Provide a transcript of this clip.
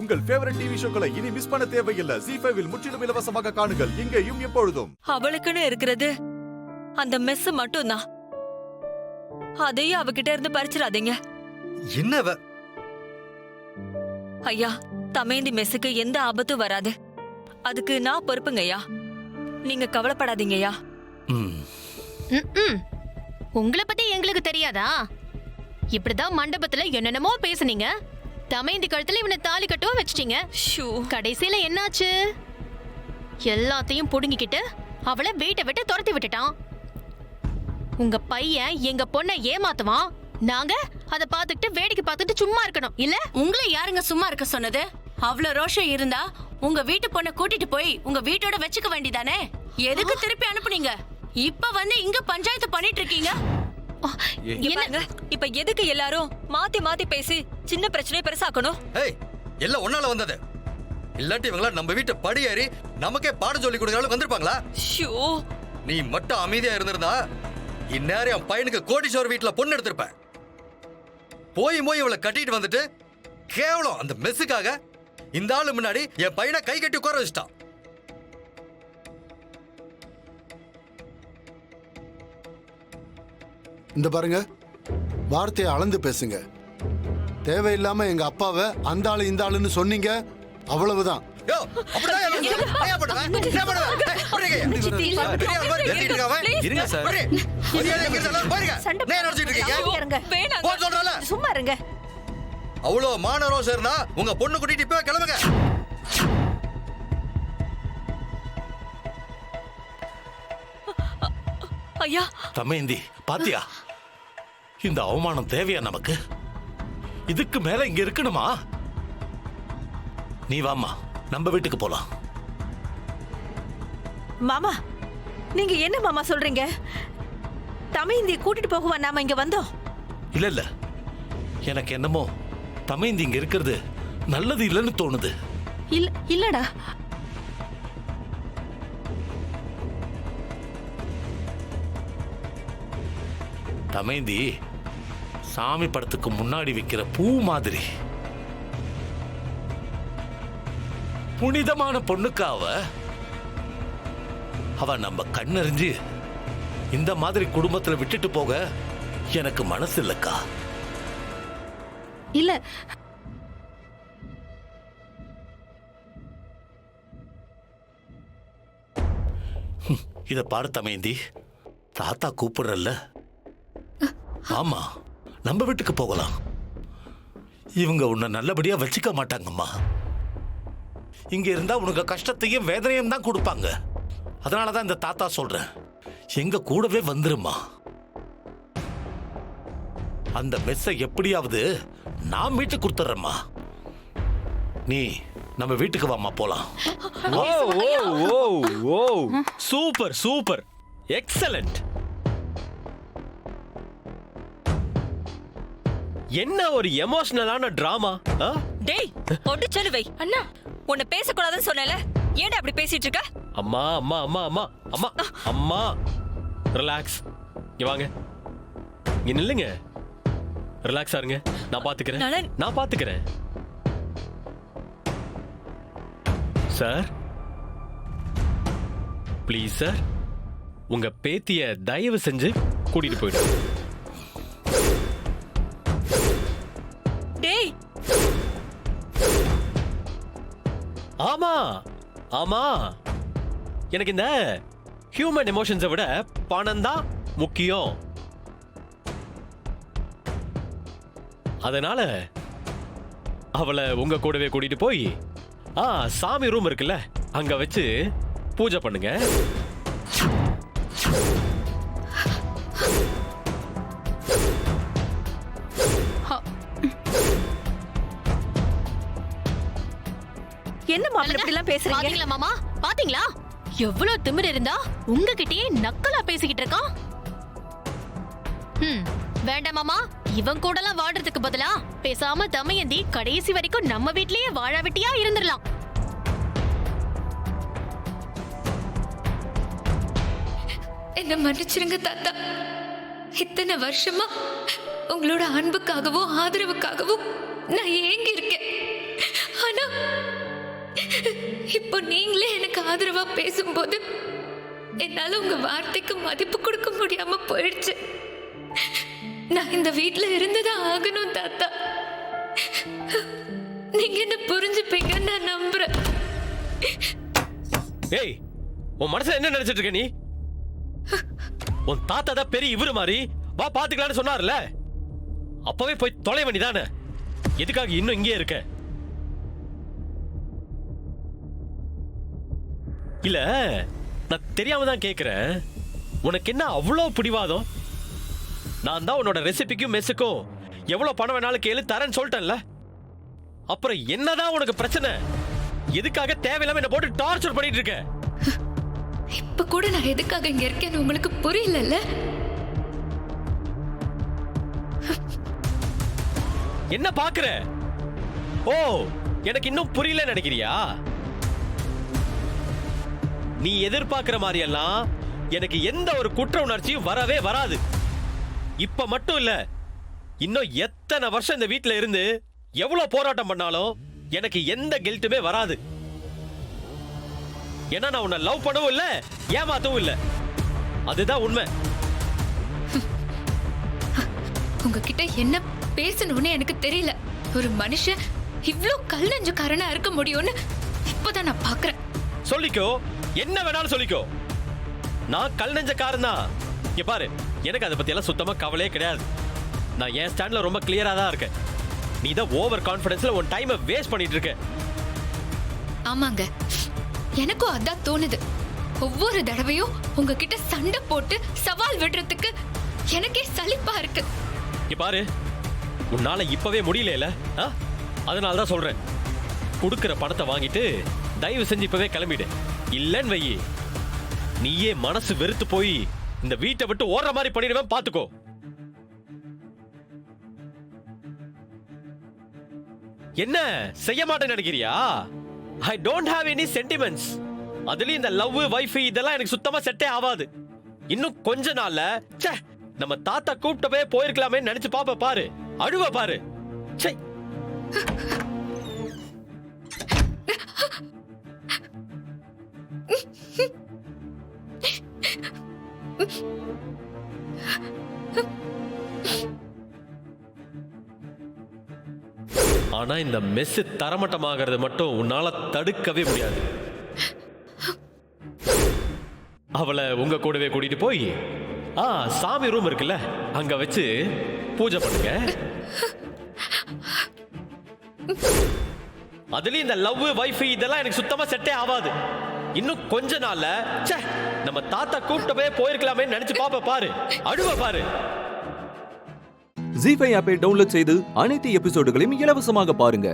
உங்கள் favourite TV ஷோக்களை இனி miss பண்ண தேவையில்லை. ZEE5 இல் முற்றிலும் இலவசமாக காணுங்கள். இங்கேயும் எப்பொழுதும். அவளுக்குன்னு இருக்கிறது அந்த மெஸ் மட்டும்தான். அதையும் அவகிட்ட இருந்து பறிச்சிடாதீங்க. என்னவ? ஐயா, தமேந்தி மெஸ்ஸுக்கு எந்த ஆபத்தும் வராது. அதுக்கு நான் பொறுப்புங்கய்யா. நீங்க கவலைப்படாதீங்கய்யா. உங்களை பத்தி எங்களுக்கு தெரியாதா? இப்படிதான் மண்டபத்துல என்னென்னமோ பேசுனீங்க. தமேந்தி கழுத்துல இவனை தாலி கட்டவும் வச்சிட்டீங்க. கடைசியில என்னாச்சு? எல்லாத்தையும் புடுங்கிக்கிட்டு அவளை வீட்டை விட்டு துரத்தி விட்டுட்டான். உங்க பையன் எங்க பொண்ணை ஏமாத்துவான். நாங்க அத பாத்துக்கிட்டு வேடிக்கை பார்த்துட்டு சும்மா இருக்கணும் இல்ல? உங்களை யாருங்க சும்மா இருக்க சொன்னது? அவ்வளவு ரோஷம் இருந்தா உங்க வீட்டு பொண்ணை கூட்டிட்டு போய் உங்க வீட்டோட வச்சுக்க வேண்டியதானே? எதுக்கு திருப்பி அனுப்புனீங்க? இப்ப வந்து இங்க பஞ்சாயத்து பண்ணிட்டு இருக்கீங்க. இப்ப எதுக்கு எல்லாரும் மாத்தி மாத்தி பேசி சின்ன பிரச்சனையை பெருசாக்கணும்? எல்லாம் ஒன்னால வந்தது. இல்லாட்டி இவங்கள நம்ம வீட்டை படியேறி நமக்கே பாடம் சொல்லி கொடுக்கறாலும் வந்திருப்பாங்களா? நீ மட்டும் அமைதியா இருந்திருந்தா இந்நேரம் என் பையனுக்கு கோடீஸ்வரர் வீட்டுல பொண்ணு எடுத்திருப்ப. போய் இவளை கட்டிட்டு வந்துட்டு கேவலம் அந்த மெஸ்ஸுக்காக இந்த ஆளு முன்னாடி என் பையனை கை கட்டி உட்கார வச்சுட்டான். இந்த பாருங்க, வார்த்தையை அளந்து பேசுங்க. தேவையில்லாம எங்க அப்பாவை அந்த ஆளு இந்த ஆளுன்னு சொன்னீங்க, அவ்வளவுதான். அவ்வளவு மான ரோஷம் இருந்தா உங்க பொண்ணு கூட்டிட்டு இப்ப கிளம்புங்க. ஐயா, தமேந்தி பாத்தியா, இந்த அவமானம் தேவையா நமக்கு? இதுக்கு மேல இங்க இருக்கணுமா? நீ வாமா, நம்ம வீட்டுக்கு போலாம். மாமா, நீங்க என்ன மாமா சொல்றீங்க? தமேந்தியை கூட்டிட்டு போகுவா நாம இங்க வந்தோம்? இல்ல இல்ல, எனக்கு என்னமோ தமேந்தி இங்க இருக்கிறது நல்லது இல்லைன்னு தோணுது. இல்லடா. தமேந்தி சாமி படத்துக்கு முன்னாடி வைக்கிற பூ மாதிரி. புனிதமான பொண்ணுக்கா அவ நம்ம கண்ணறிஞ்சு இந்த மாதிரி குடும்பத்துல விட்டுட்டு போக எனக்கு மனசு இல்லக்கா. இல்ல, இத பாரு தமேந்தி, தாத்தா கூப்பிடுறல்ல. ஆமா, நம்ம வீட்டுக்கு போகலாம். இவங்க உன்னை நல்லபடியா வச்சுக்க மாட்டாங்கம்மா. இங்க இருந்தா உனக்கு கஷ்டத்தையும் வேதனையும் தான் கொடுப்பாங்க. அதனாலதான் இந்த தாத்தா சொல்றேன், எங்க கூடவே வந்துருமா. அந்த மெஸ்ஸை எப்படியாவது நான் மீட்டு கொடுத்துறேம்மா. நீ நம்ம வீட்டுக்கு வாமா, போலாம். Super super, excellent. என்ன ஒரு எமோஷனலான டிராமா. டேய், ஒட்டு சொல்லு வை. அண்ணா, உன்னை பேசக்கூடாதுன்னு சொன்னேல, ஏன்டா அப்படி பேசிட்டு இருக்க? அம்மா அம்மா அம்மா அம்மா அம்மா அம்மா, ரிலாக்ஸ். இங்க வாங்க, இங்க நில்லுங்க. ரிலாக்ஸா இருங்க, நான் பாத்துக்கிறேன். சார், ப்ளீஸ் சார், உங்க பேத்திய தயவு செஞ்சு கூட்டிட்டு போயிடுங்க. டேய், ஆமா ஆமா, எனக்கு இந்த ஹியூமன் எமோஷன்ஸை விட பணம் தான் முக்கியம். அதனால அவளை உங்க கூடவே கூட்டிட்டு போய் சாமி ரூம் இருக்குல்ல, அங்க வச்சு பூஜை பண்ணுங்க. என்ன மாமா இப்படி எல்லாம் பேசுறீங்க? பாத்தீங்களா மாமா, பாத்தீங்களா எவ்வளவு திமிரு இருந்தா உங்ககிட்டயே நக்கலா பேசிக்கிட்டு இருக்கான். வேண்டாம் மாமா, இவன் கூட எல்லாம் வாடுறதுக்கு பதிலா பேசாம தமயந்தி கடைசி வரைக்கும் நம்ம வீட்லயே வாழாவிட்டியா இருந்துடலாம். என்ன மன்னிச்சிருங்க தாத்தா. இத்தனை வருஷமா உங்களோட அன்புக்காகவும் ஆதரவுக்காகவும் நான் ஏங்கி இருக்கேன். ஆனா இப்போ நீங்களே எனக்கு ஆதரவா பேசும்போது என்னால உங்க வார்த்தைக்கு மதிப்பு கொடுக்க முடியாம போயிடுச்சு. நான் இந்த வீட்ல இருந்துதான் ஆகணும் தாத்தா. நீங்க என்ன புரிஞ்சுப்பீங்கன்னு நான் நம்புறேன். ஏய், உன் மனசுல என்ன நினைச்சிட்டு இருக்க நீ? உன் தாத்தா தான் பெரிய இவரு மாதிரி வா பாத்துக்கலான்னு சொன்னார்ல, அப்பவே போய் தொலை வேண்டிதானே. எதுக்காக இன்னும் இங்கே இருக்க? இல்ல, நான் தெரியாம தான் கேக்குறேன். உனக்கு என்ன அவ்வளோ பிடிவாதம்? நான் தான் உன்னோட ரெசிபிக்கும் மெஸ்ஸுக்கும் எவ்வளவு பணம் வேணாலும் கேளு தரேன்னு சொல்லிட்டேன்ல. அப்புறம் என்னதான் உனக்கு பிரச்சனை? எதுக்காக தேவையில்லாம என்ன போட்டு டார்ச்சர் பண்ணிட்டு இருக்க? இப்ப கூட நான் எதுக்காக இங்க இருக்கேன்னு உங்களுக்கு புரியல? என்ன பாக்குற? ஓ, எனக்கு இன்னும் புரியல நினைக்கிறியா? நீ எதிர்பார்க்கிற மாதிரி எல்லாம் எனக்கு எந்த ஒரு குற்ற உணர்ச்சியும் வரவே வராது. இப்ப மட்டும் இல்ல, இன்னும் எத்தனை வருஷம் இந்த வீட்ல இருந்து எவ்வளவு போராட்டம் பண்ணாலும் எனக்கு எந்த கில்ட்டுமே வராது. ஏன்னா நான் உன்னை லவ் பண்ணவும் இல்ல, ஏமாத்தவும் இல்ல. அதுதான் உண்மை. உங்ககிட்ட என்ன பேசணும்னு எனக்கு தெரியல. ஒரு மனுஷன் இவ்ளோ கல் நெஞ்சுக்காரனா இருக்க முடியும்னு இப்பதான் நான் பாக்குறேன். சொல்லிக்கோ, என்ன வேணாலும் சொல்லிக்கோ. நான் கல் நெஞ்சக்காரன் தான். இங்க பாரு, எனக்கு அதை பத்தி எல்லாம் சுத்தமா கவலையே கிடையாது. நான் என் ஸ்டாண்ட்ல ரொம்ப கிளியரா தான் இருக்கேன். நீ தான் ஓவர் கான்ஃபிடன்ஸ்ல உன் டைமை வேஸ்ட் பண்ணிட்டு இருக்க. ஆமாங்க, எனக்கும் அதான் தோணுது. ஒவ்வொரு தடவையும் உங்ககிட்ட சண்டை போட்டு சவால் விடுறதுக்கு எனக்கே சலிப்பா இருக்கு. இங்க பாரு, உன்னால இப்பவே முடியல, அதனால தான் சொல்றேன். கொடுக்கிற பணத்தை வாங்கிட்டு தயவு செஞ்சு இப்பவே கிளம்பிடு. இல்லன்னு வை, நீயே மனசு வெறுத்து போய் இந்த வீட்டை விட்டு ஓடுற மாதிரி பண்ணிடுவேன், பாத்துக்கோ. என்ன செய்ய மாட்டேன்னு நினைக்கிறியா? I don't have any sentiments. அதுலயும் இந்த லவ், வைஃப் இதெல்லாம் எனக்கு சுத்தமா செட்டே ஆகாது. இன்னும் கொஞ்ச நாள்ல நம்ம தாத்தா கூப்பிட்டவே போயிருக்கலாமே நினைச்சு பாப்ப பாரு, அழுவ பாரு. சே, ஆனா இந்த மெஸ் தரமட்டமாகிறது மட்டும் உன்னால தடுக்கவே முடியாது. அவளை உங்க கூடவே கூட்டிட்டு போய் சாமி ரூம் இருக்குல்ல, அங்க வச்சு பூஜை பண்ணுங்க. அதுலயும் இந்த லவ், வைஃப் இதெல்லாம் எனக்கு சுத்தமா செட்டே ஆகாது. இன்னும் கொஞ்ச நாள்ல நம்ம தாத்தா கூப்பிட்டவே போயிருக்கலாமே நினைச்சு பாப்ப பாரு, அழுவ பாரு. ஜீ5 ஆப்பை டவுன்லோட் செய்து அனைத்து எபிசோடுகளையும் இலவசமாக பாருங்க.